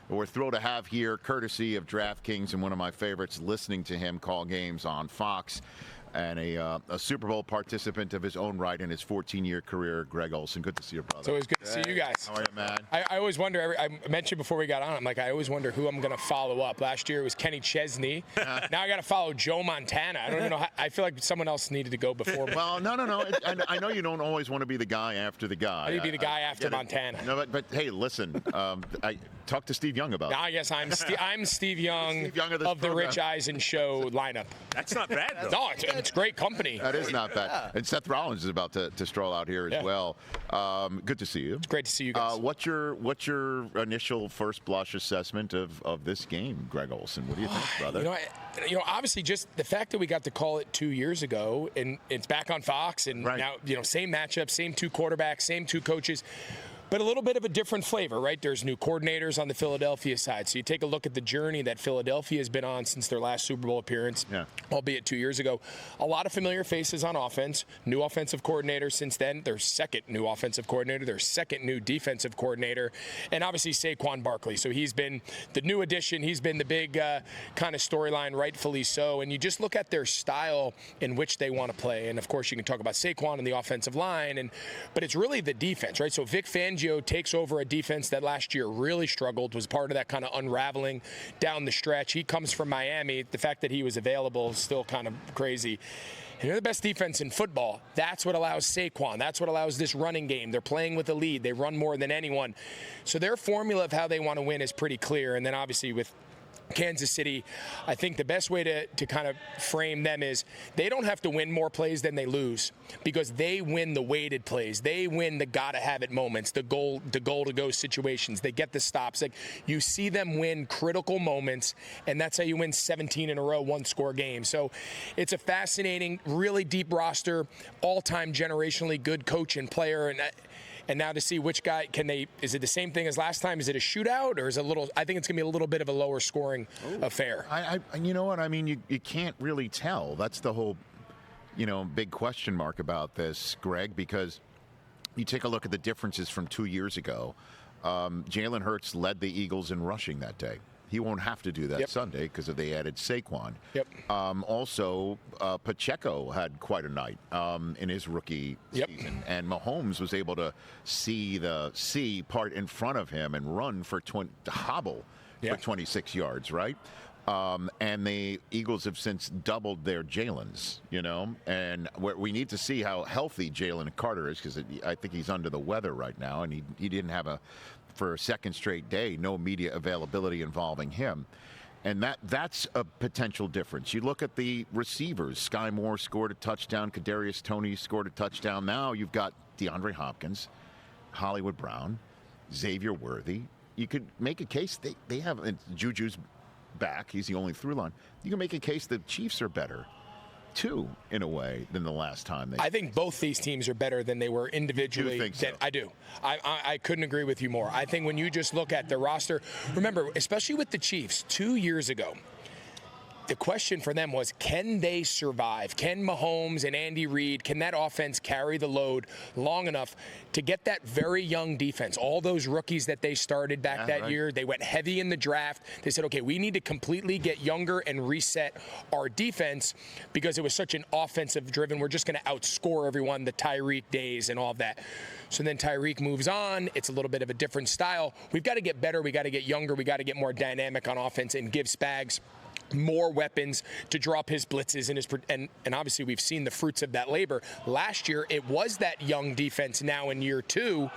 we're thrilled to have here, courtesy of DraftKings and one of my favorites, listening to him call games on Fox, and a Super Bowl participant of his own right in his 14-year career, Greg Olsen. Good to see you, brother. It's always good to see you guys. How are you, man? I always wonder, I mentioned before we got on, I'm like, I always wonder who I'm going to follow up. Last year it was Kenny Chesney. Now I got to follow Joe Montana. I don't even know. I feel like someone else needed to go before me. Well, no. I know you don't always want to be the guy after the guy. I need to be the guy after Montana. No, but hey, listen, I talked to Steve Young about it. I guess I'm Steve Young, of the Rich Eisen Show lineup. That's not bad, though. No, it's great company. That is not bad. Yeah. And Seth Rollins is about to stroll out here as well. Good to see you. It's great to see you guys. What's your initial first blush assessment of this game, Greg Olsen? What do you think, brother? Obviously just the fact that we got to call it 2 years ago and it's back on Fox and now, same matchup, same two quarterbacks, same two coaches. But a little bit of a different flavor, right? There's new coordinators on the Philadelphia side. So you take a look at the journey that Philadelphia has been on since their last Super Bowl appearance, albeit 2 years ago. A lot of familiar faces on offense, new offensive coordinator since then, their second new offensive coordinator, their second new defensive coordinator, and obviously Saquon Barkley. So he's been the new addition. He's been the big kind of storyline, rightfully so. And you just look at their style in which they want to play. And, of course, you can talk about Saquon and the offensive line, but it's really the defense, right? So Vic Fangio takes over a defense that last year really struggled, was part of that kind of unraveling down the stretch. He comes from Miami. The fact that he was available is still kind of crazy. And they're the best defense in football. That's what allows Saquon. That's what allows this running game. They're playing with a lead. They run more than anyone. So their formula of how they want to win is pretty clear. And then obviously with Kansas City, I think the best way to kind of frame them is they don't have to win more plays than they lose because they win the weighted plays. They win the gotta-have-it moments, the goal-to-go situations. They get the stops. Like, you see them win critical moments, and that's how you win 17 in a row, one-score games. So it's a fascinating, really deep roster, all-time generationally good coach and player, and now to see which guy is it the same thing as last time? Is it a shootout or is it I think it's going to be a little bit of a lower scoring affair. You know what? I mean, you can't really tell. That's the whole, big question mark about this, Greg, because you take a look at the differences from 2 years ago. Jalen Hurts led the Eagles in rushing that day. He won't have to do that Sunday because they added Saquon. Also, Pacheco had quite a night in his rookie season, and Mahomes was able to see the C part in front of him and run for hobble for 26 yards, right? And the Eagles have since doubled their Jalen's, and we need to see how healthy Jalen Carter is because I think he's under the weather right now, and he didn't have for a second straight day, no media availability involving him. And that's a potential difference. You look at the receivers. Sky Moore scored a touchdown. Kadarius Toney scored a touchdown. Now you've got DeAndre Hopkins, Hollywood Brown, Xavier Worthy. You could make a case they have Juju's back. He's the only through line. You can make a case the Chiefs are better, too, in a way, than the last time. I think both these teams are better than they were individually. You think so? I do. I couldn't agree with you more. I think when you just look at the roster, remember, especially with the Chiefs, 2 years ago, the question for them was, can they survive? Can Mahomes and Andy Reid, can that offense carry the load long enough to get that very young defense? All those rookies that they started back that year, they went heavy in the draft. They said, okay, we need to completely get younger and reset our defense because it was such an offensive-driven, we're just going to outscore everyone, the Tyreek days and all of that. So then Tyreek moves on. It's a little bit of a different style. We've got to get better. We got to get younger. We got to get more dynamic on offense and give Spags more weapons to drop his blitzes and obviously we've seen the fruits of that labor. Last year, it was that young defense now in year two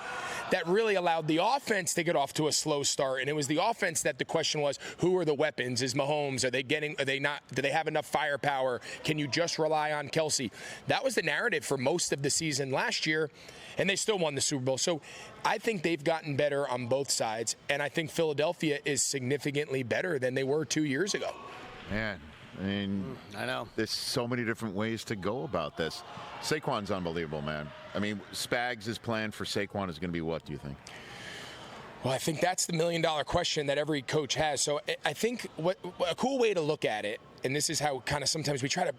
that really allowed the offense to get off to a slow start. And it was the offense that the question was, who are the weapons? Is Mahomes? Do they have enough firepower? Can you just rely on Kelce? That was the narrative for most of the season last year, and they still won the Super Bowl. So I think they've gotten better on both sides, and I think Philadelphia is significantly better than they were 2 years ago. Man, I mean, I know. There's so many different ways to go about this. Saquon's unbelievable, man. I mean, Spags' plan for Saquon is going to be what, do you think? Well, I think that's the million-dollar question that every coach has. So I think a cool way to look at it, and this is how kind of sometimes we try to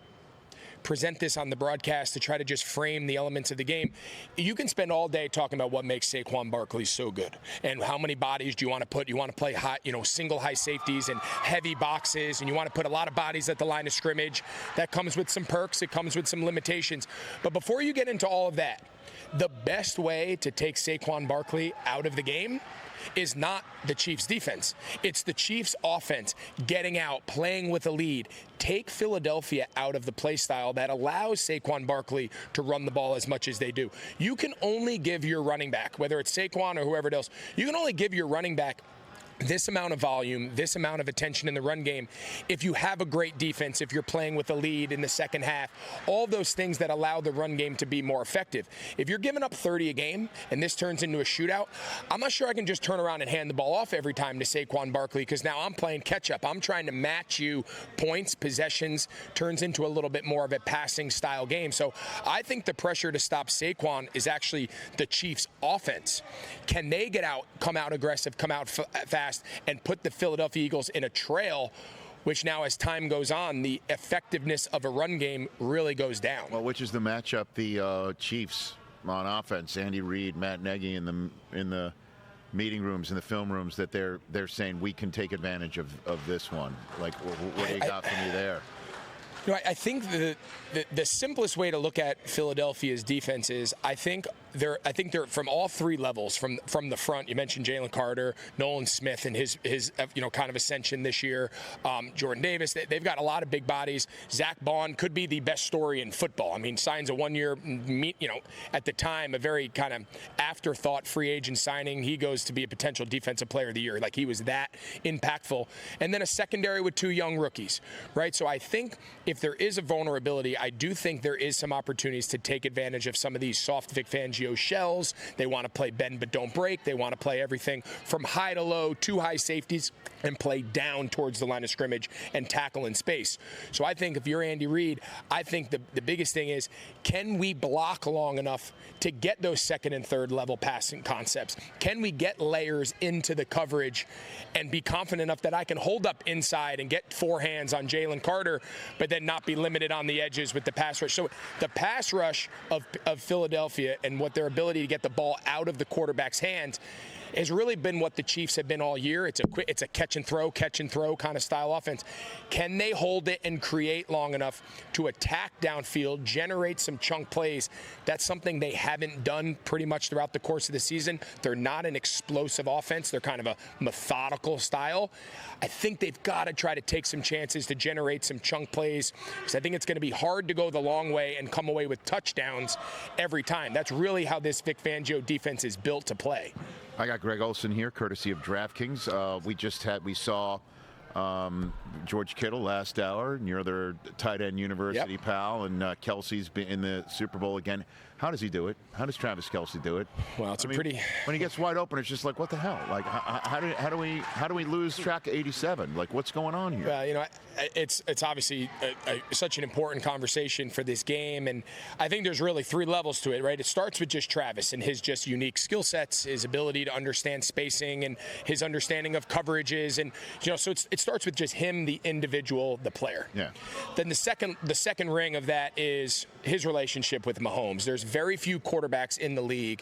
present this on the broadcast to try to just frame the elements of the game. You can spend all day talking about what makes Saquon Barkley so good and how many bodies do you want to put. You want to play high, single high safeties and heavy boxes, and you want to put a lot of bodies at the line of scrimmage. That comes with some perks. It comes with some limitations. But before you get into all of that, the best way to take Saquon Barkley out of the game is not the Chiefs' defense. It's the Chiefs' offense getting out, playing with a lead. Take Philadelphia out of the play style that allows Saquon Barkley to run the ball as much as they do. You can only give your running back, whether it's Saquon or whoever else, you can only give your running back this amount of volume, this amount of attention in the run game, if you have a great defense, if you're playing with a lead in the second half, all those things that allow the run game to be more effective. If you're giving up 30 a game and this turns into a shootout, I'm not sure I can just turn around and hand the ball off every time to Saquon Barkley, because now I'm playing catch up. I'm trying to match you points, possessions, turns into a little bit more of a passing style game. So I think the pressure to stop Saquon is actually the Chiefs' offense. Can they get out, come out aggressive, come out fast, and put the Philadelphia Eagles in a trail, which now as time goes on, the effectiveness of a run game really goes down. Well, which is the matchup the Chiefs on offense, Andy Reid, Matt Nagy in the meeting rooms, in the film rooms, that they're saying we can take advantage of this one. Like, what do you got for me there? I think the simplest way to look at Philadelphia's defense is I think they're from all three levels. From the front, you mentioned Jalen Carter, Nolan Smith, and his kind of ascension this year. Jordan Davis. They've got a lot of big bodies. Zach Bond could be the best story in football. I mean, signs a 1 year, at the time, a very kind of afterthought free agent signing. He goes to be a potential defensive player of the year. Like, he was that impactful. And then a secondary with two young rookies, right? So I think if there is a vulnerability, I do think there is some opportunities to take advantage of some of these soft Vic Fangio shells. They want to play bend but don't break. They want to play everything from high to low, two high safeties, and play down towards the line of scrimmage and tackle in space. So I think if you're Andy Reid, I think the biggest thing is, can we block long enough to get those second and third level passing concepts? Can we get layers into the coverage and be confident enough that I can hold up inside and get four hands on Jalen Carter, but then not be limited on the edges with the pass rush? So the pass rush of Philadelphia and what their ability to get the ball out of the quarterback's hands has really been what the Chiefs have been all year. It's a catch and throw kind of style offense. Can they hold it and create long enough to attack downfield, generate some chunk plays? That's something they haven't done pretty much throughout the course of the season. They're not an explosive offense. They're kind of a methodical style. I think they've got to try to take some chances to generate some chunk plays, because I think it's going to be hard to go the long way and come away with touchdowns every time. That's really how this Vic Fangio defense is built to play. I got Greg Olsen here, courtesy of DraftKings. We saw George Kittle last hour, and your other tight end university pal, and Kelce's been in the Super Bowl again. How does he do it? How does Travis Kelce do it? Well, when he gets wide open, it's just like, what the hell? Like, how do we lose track of 87? Like, what's going on here? Well, it's obviously such an important conversation for this game, and I think there's really three levels to it, right? It starts with just Travis and his just unique skill sets, his ability to understand spacing, and his understanding of coverages, and so it starts with just him, the individual, the player. Yeah. Then the second ring of that is his relationship with Mahomes. There's very few quarterbacks in the league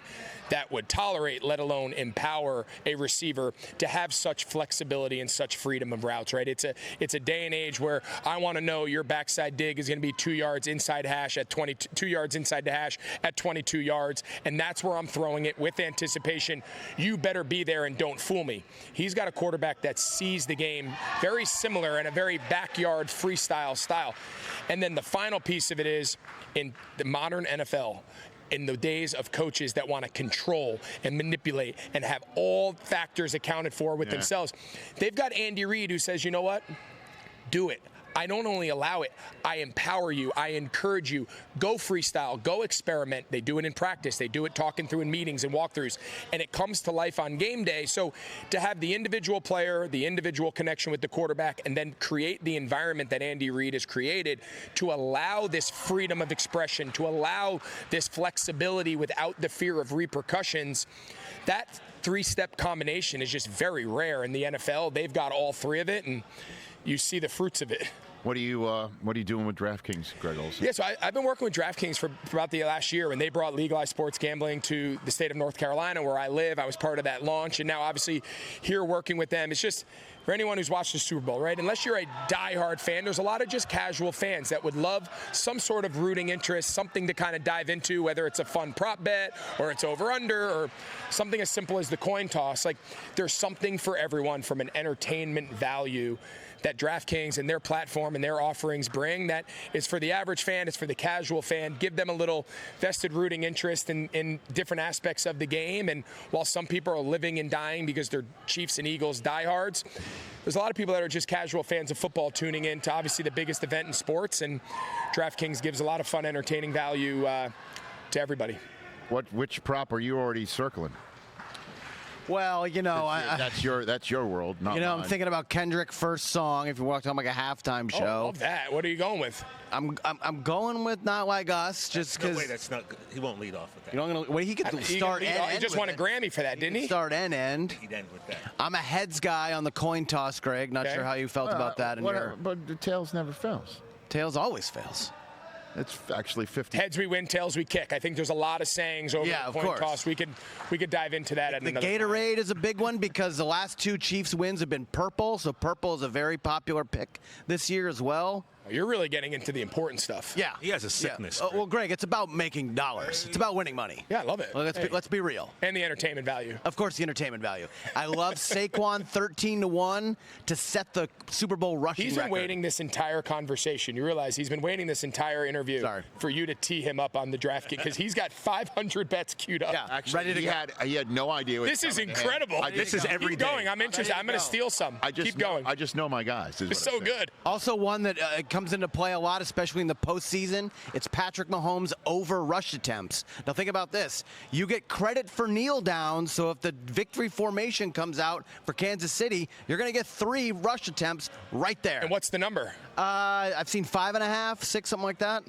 that would tolerate, let alone empower, a receiver to have such flexibility and such freedom of routes, right? It's a day and age where I want to know your backside dig is going to be 2 yards inside hash at 2 yards inside the hash at 22 yards, and that's where I'm throwing it with anticipation. You better be there and don't fool me. He's got a quarterback that sees the game very similar in a very backyard freestyle style. And then the final piece of it is, in the modern NFL, in the days of coaches that want to control and manipulate and have all factors accounted for with themselves, they've got Andy Reid, who says, you know what? Do it. I don't only allow it, I empower you, I encourage you. Go freestyle, go experiment. They do it in practice. They do it talking through in meetings and walkthroughs. And it comes to life on game day. So to have the individual player, the individual connection with the quarterback, and then create the environment that Andy Reid has created to allow this freedom of expression, to allow this flexibility without the fear of repercussions, that three-step combination is just very rare in the NFL. They've got all three of it, and you see the fruits of it. What are you doing with DraftKings, Greg Olsen? Yeah, so I've been working with DraftKings for about the last year when they brought legalized sports gambling to the state of North Carolina, where I live. I was part of that launch, and now obviously here working with them. It's just for anyone who's watched the Super Bowl, right? Unless you're a diehard fan, there's a lot of just casual fans that would love some sort of rooting interest, something to kind of dive into, whether it's a fun prop bet or it's over/under or something as simple as the coin toss. Like, there's something for everyone from an entertainment value that DraftKings and their platform and their offerings bring that is for the average fan, it's for the casual fan. Give them a little vested rooting interest in different aspects of the game. And while some people are living and dying because they're Chiefs and Eagles diehards, there's a lot of people that are just casual fans of football tuning in to obviously the biggest event in sports. And DraftKings gives a lot of fun, entertaining value to everybody. Which prop are you already circling? Well, that's your world, not mine. I'm thinking about Kendrick first song. If you walked on like a halftime show, I love that. What are you going with? I'm going with Not Like Us, just because. No way, that's not good. He won't lead off with that. You don't gonna. Well, he could start and end. He just won a Grammy for that, didn't he? Start and end. He'd end with that. I'm a heads guy on the coin toss, Greg. Not sure how you felt about that. But the tails never fails. Tails always fails. It's actually 50. Heads we win, tails we kick. I think there's a lot of sayings over the coin toss. We could dive into that. The Gatorade is a big one because the last two Chiefs wins have been purple, so purple is a very popular pick this year as well. You're really getting into the important stuff. Yeah. He has a sickness. Yeah. Well, Greg, it's about making dollars. It's about winning money. Yeah, I love it. Well, let's be real. And the entertainment value. Of course, the entertainment value. I love Saquon 13-1 to set the Super Bowl rushing record. He's been waiting this entire conversation. You realize he's been waiting this entire interview for you to tee him up on the draft kit because he's got 500 bets queued up. Yeah, actually, ready to go. He had no idea. This is incredible. This is every day. Keep going. I'm interested. I'm going to steal some. Keep going. I just know my guys. It's so good. Also, one that comes into play a lot, especially in the postseason, it's Patrick Mahomes over rush attempts. Now think about this. You get credit for kneel downs, so if the victory formation comes out for Kansas City, you're going to get 3 rush attempts right there. And what's the number? I've seen 5.5, 6, something like that.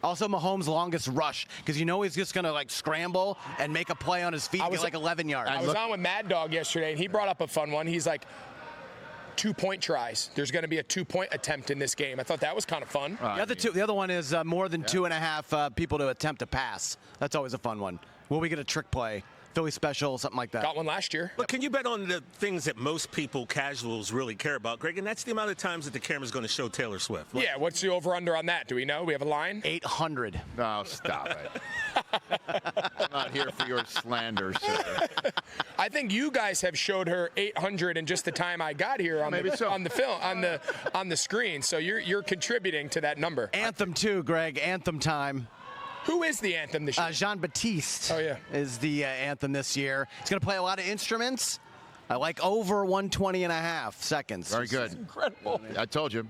Also, Mahomes' longest rush, because he's just going to scramble and make a play on his feet and get 11 yards. I was on with Mad Dog yesterday, and he brought up a fun one. He's like, 2-point tries. There's going to be a 2-point attempt in this game. I thought that was kind of fun. The other one is more than 2.5 people to attempt a pass. That's always a fun one. Will we get a trick play? Philly special, something like that. Got one last year. But can you bet on the things that most people, casuals, really care about, Greg? And that's the amount of times that the camera's going to show Taylor Swift. Yeah, what's the over-under on that? Do we know? We have a line? 800. No, stop it. I'm not here for your slander, sir. I think you guys have showed her 800 in just the time I got here on the film on the screen. So you're contributing to that number. Anthem too, Greg. Anthem time. Who is the anthem this year? Jean-Baptiste is the anthem this year. He's going to play a lot of instruments. I like over 120.5 seconds. Very good. That's incredible. I told you.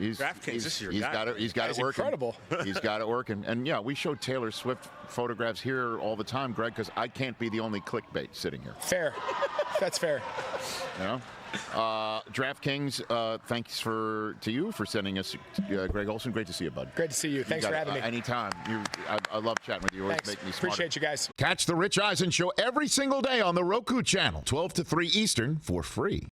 He's got it working. Incredible. He's got it working. And, yeah, we show Taylor Swift photographs here all the time, Greg, because I can't be the only clickbait sitting here. Fair. That's fair. You know? DraftKings, thanks to you for sending us Greg Olsen. Great to see you, bud. Great to see you. Thanks for having me. Anytime. I love chatting with you. Always make me smarter. Appreciate you guys. Catch the Rich Eisen Show every single day on the Roku channel, 12 to 3 Eastern, for free.